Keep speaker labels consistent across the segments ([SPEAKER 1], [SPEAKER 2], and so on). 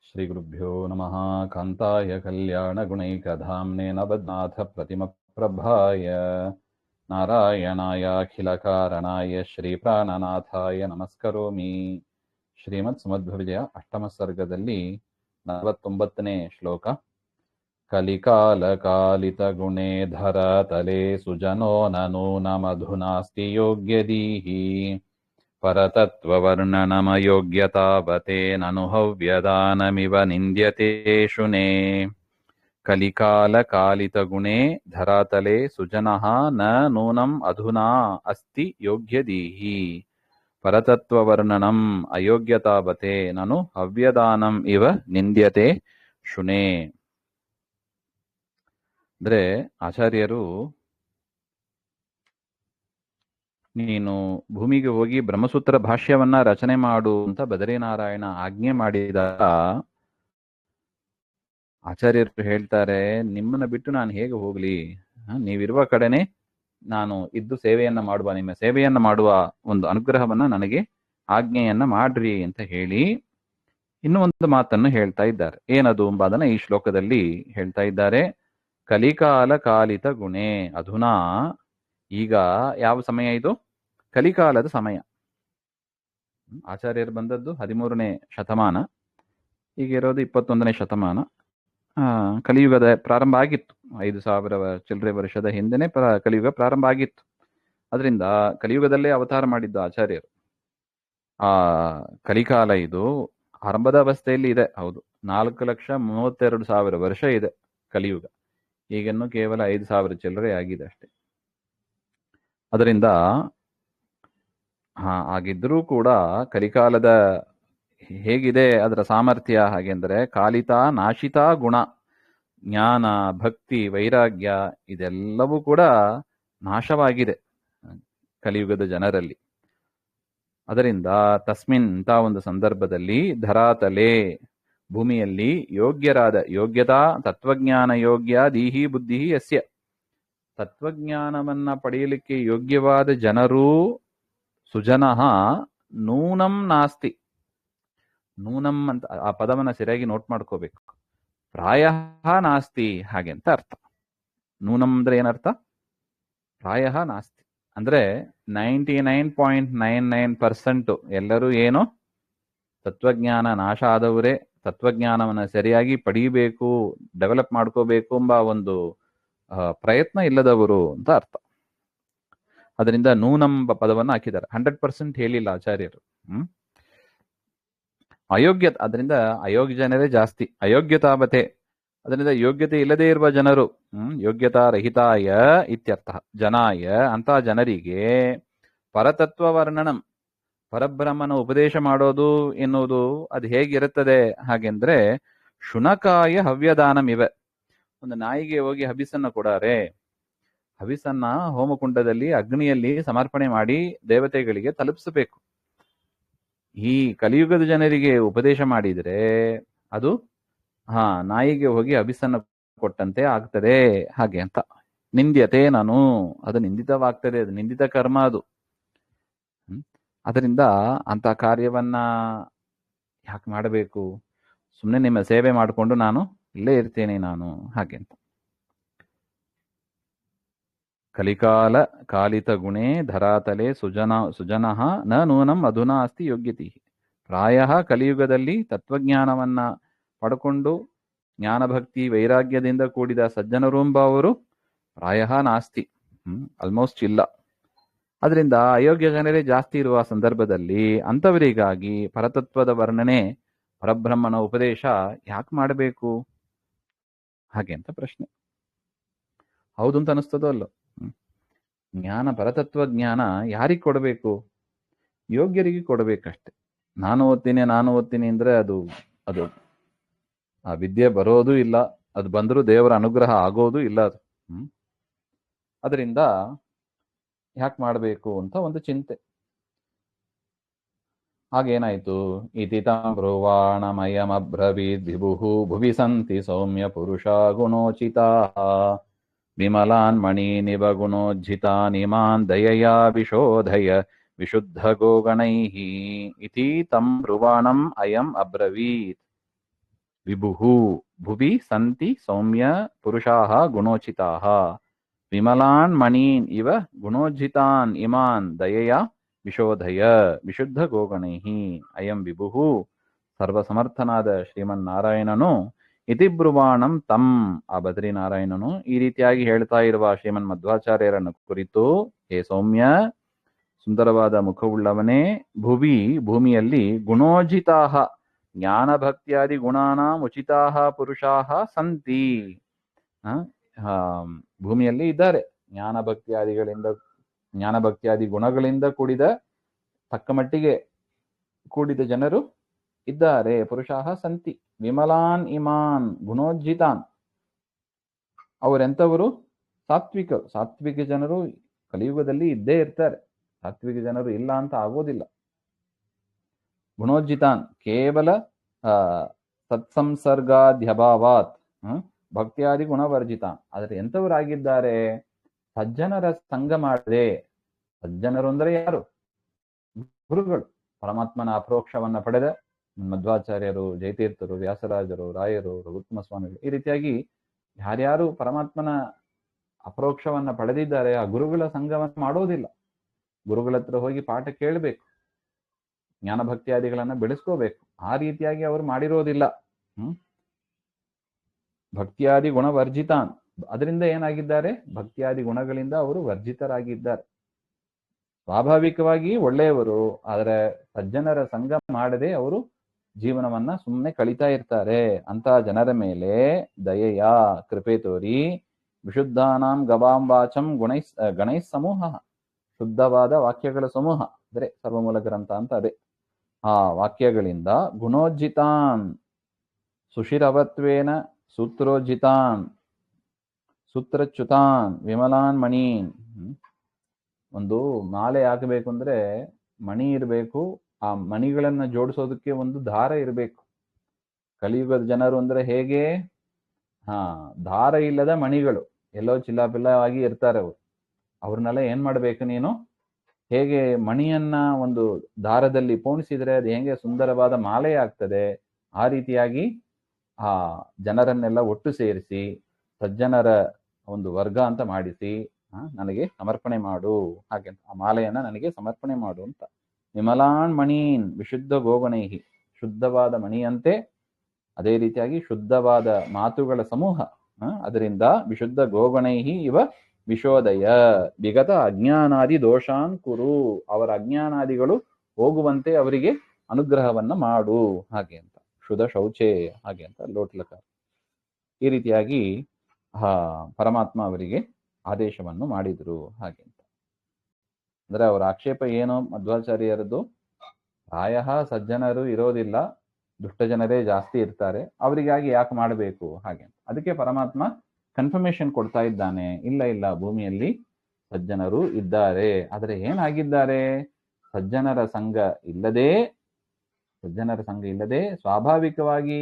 [SPEAKER 1] श्रीगुरुभ्यो नमः। कान्ताय कल्याणगुणैकधाम्ने नवद्नाथप्रतिमप्रभाय नारायणायाखिलकारणाय श्रीप्राणनाथाय नमस्करोमि. ಶ್ರೀಮದ್ ಸುಮಧ್ವವಿಜಯ ಅಷ್ಟಮ ಸರ್ಗದಲ್ಲಿ 49ನೇ ಶ್ಲೋಕ. ಕಲಿಕಾಲ ಕಾಲಿತ ಗುಣೇ ಧರ ತಲೆ ಸುಜನೋ ನೂನಮಧುನಾಸ್ತಿ ಯೋಗ್ಯದೀಹಿ ಪರತತ್ವವರ್ಣನಮಯೋಗ್ಯತಾವತೆ ನನುಹವ್ಯದಾನಮಿವ ನಿಂದ್ಯತೆ ಶುನೇ. ಕಲಿಕಾಲ ಕಾಲಿತ ಗುಣೇ ಧರಾತಲೆ ಸುಜನಃ ನ ನೂನಂ ಅಧುನಾ ಅಸ್ತಿ ಯೋಗ್ಯದೀಹಿ ಪರತತ್ವವರ್ಣನಂ ಅಯೋಗ್ಯತಾವತೆ ನನು ಹವ್ಯದಾನಂ ಇವ ನಿಂದ್ಯತೆ ಶುನೇ. ಅಂದ್ರೆ ಆಚಾರ್ಯರು ನೀನು ಭೂಮಿಗೆ ಹೋಗಿ ಬ್ರಹ್ಮಸೂತ್ರ ಭಾಷ್ಯವನ್ನ ರಚನೆ ಮಾಡು ಅಂತ ಬದರಿನಾರಾಯಣ ಆಜ್ಞೆ ಮಾಡಿದಾಗ ಆಚಾರ್ಯರು ಹೇಳ್ತಾರೆ, ನಿಮ್ಮನ್ನ ಬಿಟ್ಟು ನಾನು ಹೇಗೆ ಹೋಗ್ಲಿ, ನೀವಿರುವ ಕಡೆನೆ ನಾನು ಇದ್ದು ಸೇವೆಯನ್ನ ಮಾಡುವ, ನಿಮ್ಮ ಸೇವೆಯನ್ನ ಮಾಡುವ ಒಂದು ಅನುಗ್ರಹವನ್ನ ನನಗೆ ಆಜ್ಞೆಯನ್ನ ಮಾಡ್ರಿ ಅಂತ ಹೇಳಿ ಇನ್ನೂ ಒಂದು ಮಾತನ್ನು ಹೇಳ್ತಾ ಇದ್ದಾರೆ. ಏನದು ಎಂಬುದನ್ನ ಈ ಶ್ಲೋಕದಲ್ಲಿ ಹೇಳ್ತಾ ಇದ್ದಾರೆ. ಕಲಿಕಾಲ ಕಾಲಿತ ಗುಣೇ ಅಧುನಾ, ಈಗ ಯಾವ ಸಮಯ ಇದು? ಕಲಿಕಾಲದ ಸಮಯ. ಆಚಾರ್ಯರು ಬಂದದ್ದು 13ನೇ ಶತಮಾನ, ಈಗಿರೋದು 21ನೇ ಶತಮಾನ. ಕಲಿಯುಗದ ಪ್ರಾರಂಭ ಆಗಿತ್ತು. 5000 ಚಿಲ್ಲರೆ ವರ್ಷದ ಹಿಂದೆನೆ ಕಲಿಯುಗ ಪ್ರಾರಂಭ ಆಗಿತ್ತು. ಅದರಿಂದ ಕಲಿಯುಗದಲ್ಲೇ ಅವತಾರ ಮಾಡಿದ್ದು ಆಚಾರ್ಯರು. ಆ ಕಲಿಕಾಲ ಇದು ಆರಂಭದ ಅವಸ್ಥೆಯಲ್ಲಿ ಇದೆ. ಹೌದು, 4,32,000 ವರ್ಷ ಇದೆ ಕಲಿಯುಗ. ಈಗಿನ್ನು ಕೇವಲ 5,000 ಚಿಲ್ಲರೆ ಆಗಿದೆ ಅಷ್ಟೇ. ಅದರಿಂದ ಆಗಿದ್ರೂ ಕೂಡ ಕಲಿಕಾಲದ ಹೇಗಿದೆ ಅದರ ಸಾಮರ್ಥ್ಯ ಹಾಗೆಂದರೆ, ಕಾಲಿತ ನಾಶಿತ ಗುಣ, ಜ್ಞಾನ, ಭಕ್ತಿ, ವೈರಾಗ್ಯ ಇದೆಲ್ಲವೂ ಕೂಡ ನಾಶವಾಗಿದೆ ಕಲಿಯುಗದ ಜನರಲ್ಲಿ. ಅದರಿಂದ ತಸ್ಮಿನ್ ಅಂತ ಒಂದು ಸಂದರ್ಭದಲ್ಲಿ ಧರಾತಲೆ ಭೂಮಿಯಲ್ಲಿ ಯೋಗ್ಯರಾದ, ಯೋಗ್ಯತಾ ತತ್ವಜ್ಞಾನ ಯೋಗ್ಯ ದೀಹಿ ಬುದ್ಧಿ ಯಸ್ಯ, ತತ್ವಜ್ಞಾನವನ್ನ ಪಡೆಯಲಿಕ್ಕೆ ಯೋಗ್ಯವಾದ ಜನರು ಸುಜನಃ ನೂನಂ ನಾಸ್ತಿ. ನೂನಂ ಅಂತ ಆ ಪದವನ್ನ ಸರಿಯಾಗಿ ನೋಟ್ ಮಾಡ್ಕೋಬೇಕು. ಪ್ರಾಯ ನಾಸ್ತಿ ಹಾಗೆ ಅಂತ ಅರ್ಥ. ನೂನಂ ಅಂದ್ರೆ ಏನರ್ಥ? ಪ್ರಾಯ ನಾಸ್ತಿ ಅಂದ್ರೆ 99.99% ಎಲ್ಲರೂ ಏನು ತತ್ವಜ್ಞಾನ ನಾಶ ಆದವರೇ, ತತ್ವಜ್ಞಾನವನ್ನ ಸರಿಯಾಗಿ ಪಡೀಬೇಕು, ಡೆವಲಪ್ ಮಾಡ್ಕೋಬೇಕು ಎಂಬ ಒಂದು ಪ್ರಯತ್ನ ಇಲ್ಲದವರು ಅಂತ ಅರ್ಥ. ಅದರಿಂದ ನೂನಂಬ ಪದವನ್ನು ಹಾಕಿದ್ದಾರೆ. 100% ಹೇಳಿಲ್ಲ ಆಚಾರ್ಯರು. ಅದರಿಂದ ಅಯೋಗ್ಯ ಜನರೇ ಜಾಸ್ತಿ. ಅಯೋಗ್ಯತಾವತೆ, ಅದರಿಂದ ಯೋಗ್ಯತೆ ಇಲ್ಲದೆ ಇರುವ ಜನರು, ಯೋಗ್ಯತಾ ರಹಿತಾಯ ಇತ್ಯರ್ಥ. ಜನಾಯ ಅಂತ ಜನರಿಗೆ ಪರತತ್ವ ವರ್ಣನಂ, ಪರಬ್ರಹ್ಮನ ಉಪದೇಶ ಮಾಡೋದು ಎನ್ನುವುದು ಅದು ಹೇಗಿರುತ್ತದೆ ಹಾಗೆಂದ್ರೆ, ಶುನಕಾಯ ಹವ್ಯದಾನಂ ಇವೆ. ಒಂದು ನಾಯಿಗೆ ಹೋಗಿ ಹವಿಸನ್ನ ಕೊಡಾರೆ, ಹವಿಸನ್ನ ಹೋಮಕುಂಡದಲ್ಲಿ ಅಗ್ನಿಯಲ್ಲಿ ಸಮರ್ಪಣೆ ಮಾಡಿ ದೇವತೆಗಳಿಗೆ ತಲುಪಿಸಬೇಕು. ಈ ಕಲಿಯುಗದ ಜನರಿಗೆ ಉಪದೇಶ ಮಾಡಿದ್ರೆ ಅದು ನಾಯಿಗೆ ಹೋಗಿ ಹವಿಸನ್ನ ಕೊಟ್ಟಂತೆ ಆಗ್ತದೆ ಹಾಗೆ ಅಂತ. ನಿಂದ್ಯತೆ ನಾನು, ಅದು ನಿಂದಿತವಾಗ್ತದೆ, ಅದು ನಿಂದಿತ ಕರ್ಮ ಅದು. ಅದರಿಂದ ಅಂತ ಕಾರ್ಯವನ್ನ ಯಾಕೆ ಮಾಡಬೇಕು? ಸುಮ್ಮನೆ ನಿಮ್ಮ ಸೇವೆ ಮಾಡಿಕೊಂಡು ನಾನು ಇಲ್ಲೇ ಇರ್ತೇನೆ ನಾನು ಹಾಗೆ ಅಂತ. ಕಲಿಕಾಲ ಕಾಲಿತ ಗುಣೇ ಧರಾತಲೆ ಸುಜನಃ ನ ನೂನಂ ಅಧುನಾ ಅಸ್ತಿ ಯೋಗ್ಯತಿ. ಪ್ರಾಯ ಕಲಿಯುಗದಲ್ಲಿ ತತ್ವಜ್ಞಾನವನ್ನ ಪಡ್ಕೊಂಡು ಜ್ಞಾನಭಕ್ತಿ ವೈರಾಗ್ಯದಿಂದ ಕೂಡಿದ ಸಜ್ಜನರು ಅವರು ಪ್ರಾಯ ನಾಸ್ತಿ, ಆಲ್ಮೋಸ್ಟ್ ಇಲ್ಲ. ಅದರಿಂದ ಅಯೋಗ್ಯ ಜನರೇ ಜಾಸ್ತಿ ಇರುವ ಸಂದರ್ಭದಲ್ಲಿ ಅಂಥವರಿಗಾಗಿ ಪರತತ್ವದ ವರ್ಣನೆ, ಪರಬ್ರಹ್ಮನ ಉಪದೇಶ ಯಾಕೆ ಮಾಡಬೇಕು ಹಾಗೆ ಅಂತ ಪ್ರಶ್ನೆ. ಹೌದು ಅಂತ ಅನಿಸ್ತದೋ ಅಲ್ಲೋ? ಜ್ಞಾನ, ಪರತತ್ವ ಜ್ಞಾನ ಯಾರಿಗೆ ಕೊಡಬೇಕು? ಯೋಗ್ಯರಿಗೆ ಕೊಡಬೇಕಷ್ಟೆ. ನಾನು ಓದ್ತೀನಿ ಅಂದ್ರೆ ಅದು ಆ ವಿದ್ಯೆ ಬರೋದು ಇಲ್ಲ, ಅದು ಬಂದರೂ ದೇವರ ಅನುಗ್ರಹ ಆಗೋದು ಇಲ್ಲ ಅದು. ಅದರಿಂದ ಯಾಕೆ ಮಾಡಬೇಕು ಅಂತ ಒಂದು ಚಿಂತೆ. ಹಾಗೇನಾಯ್ತು? ಇತಿ ತಂ ಬ್ರುವಾಣಮಯಮಬ್ರವೀದ್ ವಿಭುಃ ಭುವಿ ಸಂತಿ ಸೌಮ್ಯ ಪುರುಷ ಗುಣೋಚಿತಾ ವಿಮಲಾನ್ ಮಣೀನಿವ ಗುಣೋಜ್ಜಿತಾನ್ ಇಮಾನ್ ದಯಯಾ ವಿಶೋಧಯ ವಿಶುದ್ಧ ಗೋಗಣೈಃ ಇತಿ ತಂ ಬ್ರುವಾಣಂ ಅಯಂ ಅಬ್ರವೀತ್. ವಿಭುಹು ಭುವಿ ಸಂತಿ ಸೌಮ್ಯ ಪುರುಷಾಃ ಗುಣೋಚಿತಾಃ ವಿಮಲಾನ್ ಮಣೀನ್ ಇವ ಗುಣೋಜ್ಜಿತಾನ್ ಇಮಾನ್ ದಯೆಯ ವಿಶೋಧಯ ವಿಶುದ್ಧ ಗೋಗಣೈಃ ಅಯಂ ವಿಭುಃ ಸರ್ವಸಮರ್ಥನಾದ ಶ್ರೀಮನ್ನಾರಾಯಣನು ಇತಿಬ್ರುವಾಣಂ ತಂ ಆ ಬದ್ರಿನಾರಾಯಣನು ಈ ರೀತಿಯಾಗಿ ಹೇಳ್ತಾ ಇರುವ ಶ್ರೀಮನ್ ಮಧ್ವಾಚಾರ್ಯರನ್ನು ಕುರಿತು ಹೇ ಸೌಮ್ಯ ಸುಂದರವಾದ ಮುಖವುಳ್ಳವನೇ ಭುವಿ ಭೂಮಿಯಲ್ಲಿ ಗುಣೋಜಿತಾಃ ಜ್ಞಾನ ಭಕ್ತಿಯಾದಿ ಗುಣಾನಾಂ ಉಚಿತಾಃ ಪುರುಷಾಃ ಸಂತಿ ಭೂಮಿಯಲ್ಲಿ ಇದ್ದಾರೆ ಜ್ಞಾನ ಭಕ್ತಿಯಾದಿ ಗುಣಗಳಿಂದ ಕೂಡಿದ ತಕ್ಕ ಮಟ್ಟಿಗೆ ಕೂಡಿದ ಜನರು ಇದ್ದಾರೆ. ಪುರುಷಾಃ ಸಂತಿ ವಿಮಲಾನ್ ಇಮಾನ್ ಗುಣೋಜ್ಜಿತಾನ್ ಅವರೆಂಥವರು? ಸಾತ್ವಿಕ ಜನರು ಕಲಿಯುಗದಲ್ಲಿ ಇದ್ದೇ ಇರ್ತಾರೆ. ಸಾತ್ವಿಕ ಜನರು ಇಲ್ಲ ಅಂತ ಆಗೋದಿಲ್ಲ. ಗುಣೋಜ್ಜಿತಾನ್ ಕೇವಲ ಸತ್ಸಂಸರ್ಗಾದ್ಯಭಾವಾತ್ ಭಕ್ತಿಯಾದಿ ಗುಣವರ್ಜಿತಾನ್. ಆದರೆ ಎಂಥವರಾಗಿದ್ದಾರೆ? ಸಜ್ಜನರ ಸಂಘ ಮಾಡದೆ. ಸಜ್ಜನರು ಅಂದರೆ ಯಾರು? ಗುರುಗಳು. ಪರಮಾತ್ಮನ ಅಪರೋಕ್ಷವನ್ನ ಪಡೆದ ಮಧ್ವಾಚಾರ್ಯರು, ಜಯತೀರ್ಥರು, ವ್ಯಾಸರಾಜರು, ರಾಯರು, ರಘುತ್ತಮ ಸ್ವಾಮಿಗಳು, ಈ ರೀತಿಯಾಗಿ ಯಾರ್ಯಾರು ಪರಮಾತ್ಮನ ಅಪರೋಕ್ಷವನ್ನ ಪಡೆದಿದ್ದಾರೆ ಆ ಗುರುಗಳ ಸಂಘವನ್ನು ಮಾಡೋದಿಲ್ಲ. ಗುರುಗಳ ಹತ್ರ ಹೋಗಿ ಪಾಠ ಕೇಳಬೇಕು, ಜ್ಞಾನ ಭಕ್ತಿಯಾದಿಗಳನ್ನ ಬೆಳೆಸ್ಕೋಬೇಕು. ಆ ರೀತಿಯಾಗಿ ಅವರು ಮಾಡಿರೋದಿಲ್ಲ. ಭಕ್ತಿಯಾದಿ ಗುಣ ವರ್ಜಿತಾನ್. ಅದರಿಂದ ಏನಾಗಿದ್ದಾರೆ? ಭಕ್ತಿಯಾದಿ ಗುಣಗಳಿಂದ ಅವರು ವರ್ಜಿತರಾಗಿದ್ದಾರೆ. ಸ್ವಾಭಾವಿಕವಾಗಿ ಒಳ್ಳೆಯವರು, ಆದರೆ ಸಜ್ಜನರ ಸಂಘ ಮಾಡದೆ ಅವರು ಜೀವನವನ್ನ ಸುಮ್ಮನೆ ಕಳೀತಾ ಇರ್ತಾರೆ. ಅಂತ ಜನರ ಮೇಲೆ ದಯೆಯ ಕೃಪೆ ತೋರಿ ವಿಶುದ್ಧಾನಾಂ ಗವಾಂ ವಾಚಂ ಗಣೈಸ್ ಸಮೂಹ, ಶುದ್ಧವಾದ ವಾಕ್ಯಗಳ ಸಮೂಹ ಅಂದ್ರೆ ಸರ್ವಮೂಲ ಗ್ರಂಥ ಅಂತ ಅದೇ. ಆ ವಾಕ್ಯಗಳಿಂದ ಗುಣೋಜ್ಜಿತಾನ್ ಸುಶಿರವತ್ವೇನ ಸೂತ್ರೋಜ್ಜಿತಾನ್ ಸೂತ್ರಚ್ಯುತಾನ್ ವಿಮಲಾನ್ ಮಣೀನ್. ಒಂದು ಮಾಲೆ ಹಾಕಬೇಕು ಅಂದ್ರೆ ಮಣಿ ಇರಬೇಕು. ಆ ಮಣಿಗಳನ್ನ ಜೋಡಿಸೋದಕ್ಕೆ ಒಂದು ದಾರ ಇರಬೇಕು. ಕಲಿಯುಗದ ಜನರು ಅಂದ್ರೆ ಹೇಗೆ? ದಾರ ಇಲ್ಲದ ಮಣಿಗಳು ಎಲ್ಲೋ ಚಿಲ್ಲಾಪಿಲ್ಲವಾಗಿ ಇರ್ತಾರೆ ಅವರು. ಅವ್ರನ್ನೆಲ್ಲ ಏನ್ ಮಾಡ್ಬೇಕು ನೀನು? ಹೇಗೆ ಮಣಿಯನ್ನ ಒಂದು ದಾರದಲ್ಲಿ ಪೋಣಿಸಿದ್ರೆ ಅದು ಹೇಗೆ ಸುಂದರವಾದ ಮಾಲೆ ಆಗ್ತದೆ, ಆ ರೀತಿಯಾಗಿ ಆ ಜನರನ್ನೆಲ್ಲ ಒಟ್ಟು ಸೇರಿಸಿ ಸಜ್ಜನರ ಒಂದು ವರ್ಗ ಅಂತ ಮಾಡಿಸಿ ನನಗೆ ಸಮರ್ಪಣೆ ಮಾಡು, ಹಾಗೆ ಆ ಮಾಲೆಯನ್ನ ನನಗೆ ಸಮರ್ಪಣೆ ಮಾಡು ಅಂತ. ವಿಮಲಾನ್ ಮಣೀನ್ ವಿಶುದ್ಧ ಗೋಗಣೈಹಿ, ಶುದ್ಧವಾದ ಮಣಿಯಂತೆ ಅದೇ ರೀತಿಯಾಗಿ ಶುದ್ಧವಾದ ಮಾತುಗಳ ಸಮೂಹ. ಅದರಿಂದ ವಿಶುದ್ಧ ಗೋಗಣೈಹಿ ಇವ ವಿಶೋದಯ ವಿಗತ ಅಜ್ಞಾನಾದಿ ದೋಷಾನ್ ಕುರು. ಅವರ ಅಜ್ಞಾನಾದಿಗಳು ಹೋಗುವಂತೆ ಅವರಿಗೆ ಅನುಗ್ರಹವನ್ನ ಮಾಡು, ಹಾಗೆ ಅಂತ. ಶುದ್ಧ ಶೌಚೆ, ಹಾಗೆ ಅಂತ ಲೋಟ್ಲಕ. ಈ ರೀತಿಯಾಗಿ ಪರಮಾತ್ಮ ಅವರಿಗೆ ಆದೇಶವನ್ನು ಮಾಡಿದ್ರು, ಹಾಗೆ ಅಂತ. ಅಂದ್ರೆ ಅವರ ಆಕ್ಷೇಪ ಏನು ಮಧ್ವಾಚಾರ್ಯರದ್ದು? ಪ್ರಾಯ ಸಜ್ಜನರು ಇರೋದಿಲ್ಲ, ದುಷ್ಟ ಜನರೇ ಜಾಸ್ತಿ ಇರ್ತಾರೆ, ಅವರಿಗಾಗಿ ಯಾಕೆ ಮಾಡಬೇಕು, ಹಾಗೆ ಅಂತ. ಅದಕ್ಕೆ ಪರಮಾತ್ಮ ಕನ್ಫರ್ಮೇಶನ್ ಕೊಡ್ತಾ ಇದ್ದಾನೆ, ಇಲ್ಲ ಭೂಮಿಯಲ್ಲಿ ಸಜ್ಜನರು ಇದ್ದಾರೆ. ಆದರೆ ಏನಾಗಿದ್ದಾರೆ? ಸಜ್ಜನರ ಸಂಘ ಇಲ್ಲದೆ ಸ್ವಾಭಾವಿಕವಾಗಿ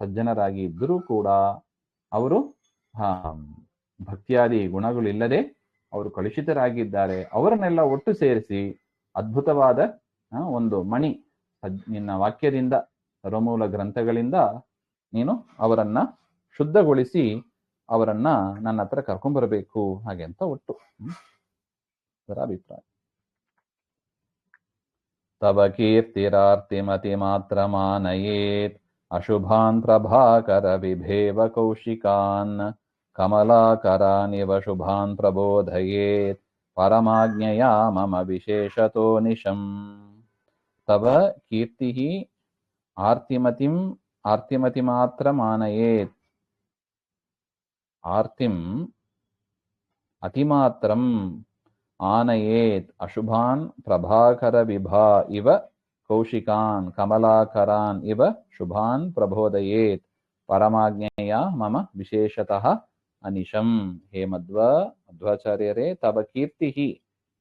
[SPEAKER 1] ಸಜ್ಜನರಾಗಿ ಇದ್ದರೂ ಕೂಡ ಅವರು ಭಕ್ತಿಯಾದಿ ಗುಣಗಳಿಲ್ಲದೆ ಅವರು ಕಲುಷಿತರಾಗಿದ್ದಾರೆ. ಅವರನ್ನೆಲ್ಲ ಒಟ್ಟು ಸೇರಿಸಿ ಅದ್ಭುತವಾದ ಒಂದು ಮಣಿ ನಿನ್ನ ವಾಕ್ಯದಿಂದ, ಸರ್ವಮೂಲ ಗ್ರಂಥಗಳಿಂದ ನೀನು ಅವರನ್ನ ಶುದ್ಧಗೊಳಿಸಿ ಅವರನ್ನ ನನ್ನ ಹತ್ರ ಕರ್ಕೊಂಡ್ಬರಬೇಕು, ಹಾಗೆ ಅಂತ ಒಟ್ಟು ಅದರ ಅಭಿಪ್ರಾಯ. ತವ ಕೀರ್ತಿರಾರ್ತಿಮತಿ ಮಾತ್ರ ಮಾನಯೇತ್ ಅಶುಭಾನ್ ಪ್ರಭಾಕರ ವಿಭೇವ ಕೌಶಿಕಾನ್ ಕಮಲಾಕರಾನಿವ ಶುಭಾನ್ ಪ್ರಬೋಧಯೇತ್ ಪರಮಾಜ್ಞೆಯ ಮಮ ವಿಶೇಷತೋ ನಿಶಂ. ತವ ಕೀರ್ತಿ ಆರ್ತಿಮತಿ ಮಾತ್ರ ಮಾನಯೇತ್. ಆರ್ತಿಂ ಅತಿಮಾತ್ರಂ ಆನಯೇತ್ ಅಶುಭಾನ್ ಪ್ರಭಾಕರ ವಿಭಾ ಇವ ಕೌಶಿಕಾನ್ ಕಮಲಾಕರಾನ್ ಇವ ಶುಭಾನ್ ಪ್ರಬೋಧಯೇತ್ ಪರಮಾಜ್ಞೆಯ ಮಮ ವಿಶೇಷತಃ ಅನಿಶಂ. ಹೇ ಮಧ್ವಾಚಾರ್ಯರೇ, ತವ ಕೀರ್ತಿ,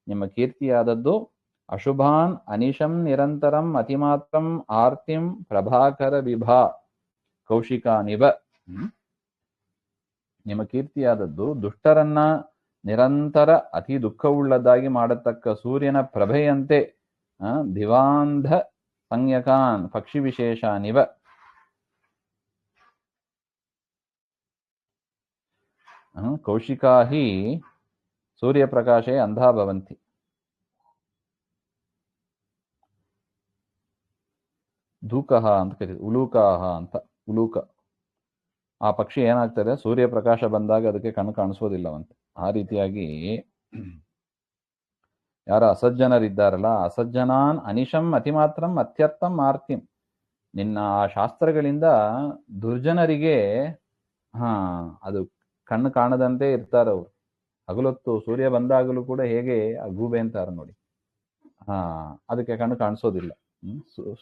[SPEAKER 1] ನಿಮ್ಮ ಕೀರ್ತಿಯಾದದ್ದು ಅಶುಭಾನ್ ಅನಿಶಂ ನಿರಂತರಂ ಅತಿಮಾತ್ರಂ ಆರ್ತಿಂ ಪ್ರಭಾಕರ ವಿಭಾ ಕೌಶಿಕಾನಿವ. ನಿಮ್ಮ ಕೀರ್ತಿಯಾದದ್ದು ದುಷ್ಟರನ್ನ ನಿರಂತರ ಅತಿ ದುಃಖವುಳ್ಳದಾಗಿ ಮಾಡತಕ್ಕ ಸೂರ್ಯನ ಪ್ರಭೆಯಂತೆ, ದಿವಾಂಧ ಸಂಜ್ಞಕಾನ್ ಪಕ್ಷಿ ವಿಶೇಷಾನಿವ. ಕೌಶಿಕಾ ಹಿ ಸೂರ್ಯಪ್ರಕಾಶೇ ಅಂಧಾ ಭವಂತಿ. ಧೂಕಃ ಅಂತ ಕರೀತಾರೆ, ಉಲೂಕಾಹ ಅಂತ. ಉಲೂಕ, ಆ ಪಕ್ಷಿ ಏನಾಗ್ತದೆ, ಸೂರ್ಯಪ್ರಕಾಶ ಬಂದಾಗ ಅದಕ್ಕೆ ಕಣ್ಣು ಕಾಣಿಸೋದಿಲ್ಲವಂತೆ. ಆ ರೀತಿಯಾಗಿ ಯಾರ ಅಸಜ್ಜನರಿದ್ದಾರಲ್ಲ, ಅಸಜ್ಜನಾನ್ ಅನಿಶಂ ಅತಿಮಾತ್ರಂ ಅತ್ಯರ್ಥಂ ಆರ್ತಿಂ. ನಿನ್ನ ಆ ಶಾಸ್ತ್ರಗಳಿಂದ ದುರ್ಜನರಿಗೆ ಅದು ಕಣ್ಣು ಕಾಣದಂತೆ ಇರ್ತಾರವ್ರು. ಹಗಲೊತ್ತು ಸೂರ್ಯ ಬಂದಾಗಲೂ ಕೂಡ ಹೇಗೆ ಆ ಗೂಬೆ ಅಂತಾರ ನೋಡಿ, ಅದಕ್ಕೆ ಕಣ್ಣು ಕಾಣಿಸೋದಿಲ್ಲ.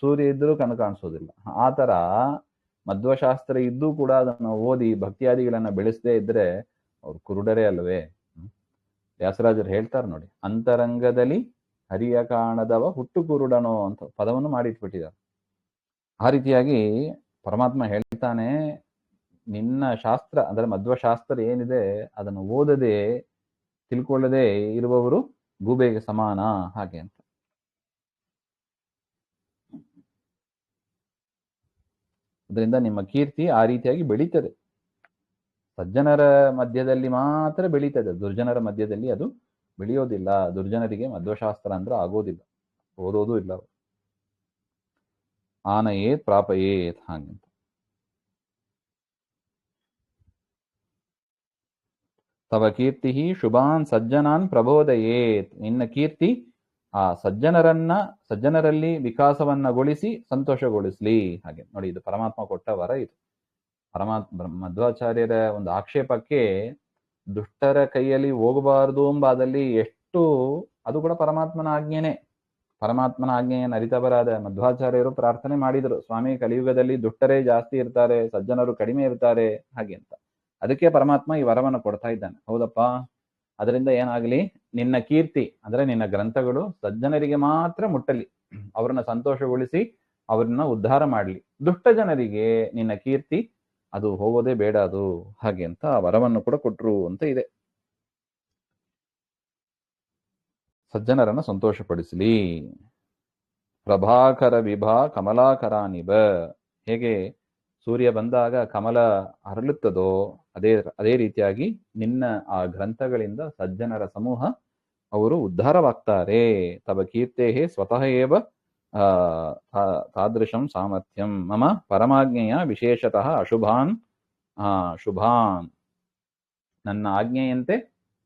[SPEAKER 1] ಸೂರ್ಯ ಇದ್ದರೂ ಕಣ್ಣು ಕಾಣಿಸೋದಿಲ್ಲ. ಆ ಥರ ಮಧ್ವಶಾಸ್ತ್ರ ಇದ್ದೂ ಕೂಡ ಅದನ್ನು ಓದಿ ಭಕ್ತಿಯಾದಿಗಳನ್ನ ಬೆಳೆಸದೇ ಇದ್ರೆ ಅವ್ರು ಕುರುಡರೇ ಅಲ್ವೇ. ವ್ಯಾಸರಾಜರು ಹೇಳ್ತಾರೆ ನೋಡಿ, ಅಂತರಂಗದಲ್ಲಿ ಹರಿಯ ಕಾಣದವ ಹುಟ್ಟು ಕುರುಡನೋ ಅಂತ ಪದವನ್ನು ಮಾಡಿಟ್ಬಿಟ್ಟಿದ್ದಾರೆ. ಆ ರೀತಿಯಾಗಿ ಪರಮಾತ್ಮ ಹೇಳ್ತಾನೆ, ನಿನ್ನ ಶಾಸ್ತ್ರ ಅಂದ್ರೆ ಮಧ್ವಶಾಸ್ತ್ರ ಏನಿದೆ ಅದನ್ನು ಓದದೆ ತಿಳ್ಕೊಳ್ಳದೆ ಇರುವವರು ಗೂಬೆಗೆ ಸಮಾನ, ಹಾಗೆ ಅಂತ. ಅದರಿಂದ ನಿಮ್ಮ ಕೀರ್ತಿ ಆ ರೀತಿಯಾಗಿ ಬೆಳೀತದೆ. ಸಜ್ಜನರ ಮಧ್ಯದಲ್ಲಿ ಮಾತ್ರ ಬೆಳೀತದೆ, ದುರ್ಜನರ ಮಧ್ಯದಲ್ಲಿ ಅದು ಬೆಳೆಯೋದಿಲ್ಲ. ದುರ್ಜನರಿಗೆ ಮಧ್ವಶಾಸ್ತ್ರ ಅಂದ್ರೆ ಆಗೋದಿಲ್ಲ, ಓದೋದು ಇಲ್ಲ. ಆನಯೇತ್ ಪ್ರಾಪಯೇತ್ ಹಾಗಂತ. ತವ ಕೀರ್ತಿ ಶುಭಾನ್ ಸಜ್ಜನಾನ್ ಪ್ರಬೋದಯೇತ್. ನಿನ್ನ ಕೀರ್ತಿ ಆ ಸಜ್ಜನರಲ್ಲಿ ವಿಕಾಸವನ್ನಗೊಳಿಸಿ ಸಂತೋಷಗೊಳಿಸ್ಲಿ. ಹಾಗೆ ನೋಡಿ, ಇದು ಪರಮಾತ್ಮ ಕೊಟ್ಟ ವರ. ಇದು ಮಧ್ವಾಚಾರ್ಯರ ಒಂದು ಆಕ್ಷೇಪಕ್ಕೆ ದುಷ್ಟರ ಕೈಯಲ್ಲಿ ಹೋಗಬಾರದು ಎಂಬಾದಲ್ಲಿ ಎಷ್ಟು, ಅದು ಕೂಡ ಪರಮಾತ್ಮನ ಆಜ್ಞೆನೆ. ಪರಮಾತ್ಮನ ಆಜ್ಞೆಯನ್ನು ಅರಿತವರಾದ ಮಧ್ವಾಚಾರ್ಯರು ಪ್ರಾರ್ಥನೆ ಮಾಡಿದರು, ಸ್ವಾಮಿ ಕಲಿಯುಗದಲ್ಲಿ ದುಷ್ಟರೇ ಜಾಸ್ತಿ ಇರ್ತಾರೆ, ಸಜ್ಜನರು ಕಡಿಮೆ ಇರ್ತಾರೆ, ಹಾಗೆ ಅಂತ. ಅದಕ್ಕೆ ಪರಮಾತ್ಮ ಈ ವರವನ್ನು ಕೊಡ್ತಾ ಇದ್ದಾನೆ. ಹೌದಪ್ಪ, ಅದರಿಂದ ಏನಾಗಲಿ, ನಿನ್ನ ಕೀರ್ತಿ ಅಂದ್ರೆ ನಿನ್ನ ಗ್ರಂಥಗಳು ಸಜ್ಜನರಿಗೆ ಮಾತ್ರ ಮುಟ್ಟಲಿ, ಅವರನ್ನ ಸಂತೋಷಗೊಳಿಸಿ ಅವರನ್ನ ಉದ್ಧಾರ ಮಾಡಲಿ. ದುಷ್ಟ ಜನರಿಗೆ ನಿನ್ನ ಕೀರ್ತಿ ಅದು ಹೋಗೋದೇ ಬೇಡ, ಅದು ಹಾಗೆ ಅಂತ ವರವನ್ನು ಕೂಡ ಕೊಟ್ರು ಅಂತ ಇದೆ. ಸಜ್ಜನರನ್ನ ಸಂತೋಷಪಡಿಸಲಿ. ಪ್ರಭಾಕರ ವಿಭಾ ಕಮಲಾಕರಾನಿಬ. ಹೇಗೆ ಸೂರ್ಯ ಬಂದಾಗ ಕಮಲ ಅರಳುತ್ತದೋ ಅದೇ ರೀತಿಯಾಗಿ ನಿನ್ನ ಆ ಗ್ರಂಥಗಳಿಂದ ಸಜ್ಜನರ ಸಮೂಹ ಅವರು ಉದ್ಧಾರವಾಗ್ತಾರೆ. ತವ ಕೀರ್ತೇಹೇ ಸ್ವತಃ ಏವ ತಾದೃಶಂ ಸಾಮರ್ಥ್ಯಂ ಮಮ ಪರಮಾಜ್ಞೆಯ ವಿಶೇಷತಃ ಅಶುಭಾನ್ ಶುಭಾನ್. ನನ್ನ ಆಜ್ಞೆಯಂತೆ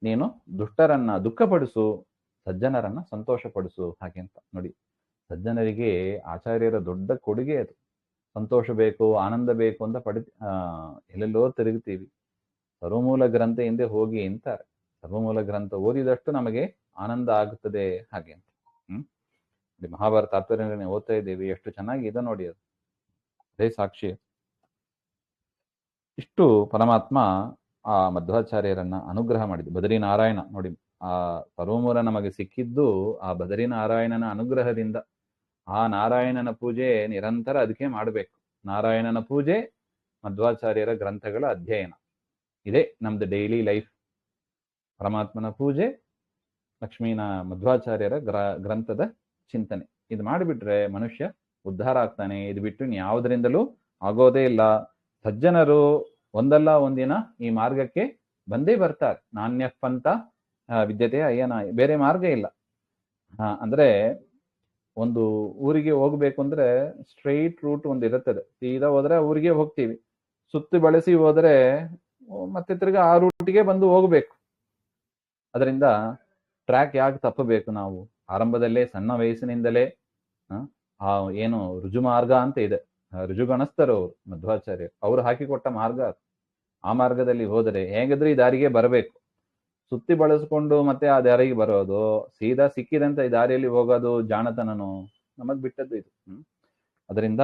[SPEAKER 1] ನೀನು ದುಷ್ಟರನ್ನ ದುಃಖಪಡಿಸು, ಸಜ್ಜನರನ್ನ ಸಂತೋಷಪಡಿಸು, ಹಾಗೆ ಅಂತ. ನೋಡಿ, ಸಜ್ಜನರಿಗೆ ಆಚಾರ್ಯರ ದೊಡ್ಡ ಕೊಡುಗೆ ಅದು. ಸಂತೋಷ ಬೇಕು, ಆನಂದ ಬೇಕು ಅಂತ ಎಲ್ಲೆಲ್ಲೋ ತಿರುಗ್ತೀವಿ. ಸರ್ವಮೂಲ ಗ್ರಂಥ ಹಿಂದೆ ಹೋಗಿ ಅಂತಾರೆ. ಸರ್ವಮೂಲ ಗ್ರಂಥ ಓದಿದಷ್ಟು ನಮಗೆ ಆನಂದ ಆಗುತ್ತದೆ, ಹಾಗೆ ಅಂತ. ಮಹಾಭಾರತ ತಾತ್ಪರ್ಯ ಓದ್ತಾ ಇದ್ದೀವಿ, ಎಷ್ಟು ಚೆನ್ನಾಗಿ ಇದೆ ನೋಡಿ, ಅದು ಅದೇ ಸಾಕ್ಷಿ. ಇಷ್ಟು ಪರಮಾತ್ಮ ಆ ಮಧ್ವಾಚಾರ್ಯರನ್ನ ಅನುಗ್ರಹ ಮಾಡಿದ್ದು. ಬದರಿನಾರಾಯಣ ನೋಡಿ, ಆ ಸರ್ವಮೂಲ ನಮಗೆ ಸಿಕ್ಕಿದ್ದು ಆ ಬದರಿನಾರಾಯಣನ ಅನುಗ್ರಹದಿಂದ. ಆ ನಾರಾಯಣನ ಪೂಜೆ ನಿರಂತರ ಅದಕ್ಕೆ ಮಾಡಬೇಕು. ನಾರಾಯಣನ ಪೂಜೆ, ಮಧ್ವಾಚಾರ್ಯರ ಗ್ರಂಥಗಳ ಅಧ್ಯಯನ, ಇದೇ ನಮ್ದು ಡೈಲಿ ಲೈಫ್. ಪರಮಾತ್ಮನ ಪೂಜೆ, ಲಕ್ಷ್ಮೀನ ಮಧ್ವಾಚಾರ್ಯರ ಗ್ರಂಥದ ಚಿಂತನೆ, ಇದು ಮಾಡಿಬಿಟ್ರೆ ಮನುಷ್ಯ ಉದ್ಧಾರ ಆಗ್ತಾನೆ. ಇದು ಬಿಟ್ಟು ಯಾವುದರಿಂದಲೂ ಆಗೋದೇ ಇಲ್ಲ. ಸಜ್ಜನರು ಒಂದಲ್ಲ ಒಂದಿನ ಈ ಮಾರ್ಗಕ್ಕೆ ಬಂದೇ ಬರ್ತಾರೆ. ನಾಣ್ಯಪ್ಪಂತ ವಿದ್ಯತೆ ಅಯ್ಯನ, ಬೇರೆ ಮಾರ್ಗ ಇಲ್ಲ. ಅಂದ್ರೆ ಒಂದು ಊರಿಗೆ ಹೋಗ್ಬೇಕು ಅಂದ್ರೆ ಸ್ಟ್ರೈಟ್ ರೂಟ್ ಒಂದು ಇರುತ್ತದೆ, ಸೀದಾ ಹೋದ್ರೆ ಊರಿಗೆ ಹೋಗ್ತೀವಿ. ಸುತ್ತಿ ಬಳಸಿ ಹೋದ್ರೆ ಮತ್ತೆ ತಿರ್ಗಾ ಆ ರೂಟಿಗೆ ಬಂದು ಹೋಗ್ಬೇಕು. ಅದರಿಂದ ಟ್ರ್ಯಾಕ್ ಯಾಕೆ ತಪ್ಪಬೇಕು ನಾವು? ಆರಂಭದಲ್ಲೇ ಸಣ್ಣ ವಯಸ್ಸಿನಿಂದಲೇ ಏನು ರುಜುಮಾರ್ಗ ಅಂತ ಇದೆ, ರುಜುಗಣಸ್ಥರು ಅವರು ಮಧ್ವಾಚಾರ್ಯರು, ಅವರು ಹಾಕಿಕೊಟ್ಟ ಮಾರ್ಗ. ಆ ಮಾರ್ಗದಲ್ಲಿ ಹೋದರೆ ಹೇಗಿದ್ರೆ ಈ ದಾರಿಗೆ ಬರಬೇಕು. ಸುತ್ತಿ ಬಳಸ್ಕೊಂಡು ಮತ್ತೆ ಆ ದಾರಿಗೆ ಬರೋದು, ಸೀದಾ ಸಿಕ್ಕಿದಂತ ಈ ದಾರಿಯಲ್ಲಿ ಹೋಗೋದು ಜಾಣತನನು, ನಮಗ್ ಬಿಟ್ಟದ್ದು ಇದು. ಅದರಿಂದ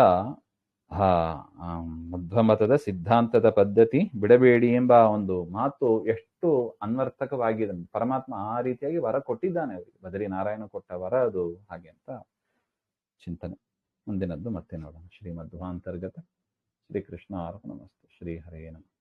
[SPEAKER 1] ಮಧ್ವಮತದ ಸಿದ್ಧಾಂತದ ಪದ್ಧತಿ ಬಿಡಬೇಡಿ ಎಂಬ ಒಂದು ಮಾತು ಎಷ್ಟು ಅನ್ವರ್ಥಕವಾಗಿದೆ. ಪರಮಾತ್ಮ ಆ ರೀತಿಯಾಗಿ ವರ ಕೊಟ್ಟಿದ್ದಾನೆ ಅವರಿಗೆ, ಬದರಿ ನಾರಾಯಣ ಕೊಟ್ಟ ವರ ಅದು, ಹಾಗೆ ಅಂತ ಚಿಂತನೆ. ಮುಂದಿನದ್ದು ಮತ್ತೆ ನೋಡೋಣ. ಶ್ರೀಮಧ್ವಾಂತರ್ಗತ ಶ್ರೀಕೃಷ್ಣ ಅರ್ಪಣಮಸ್ತು. ಶ್ರೀ ಹರೇ ನಮಃ.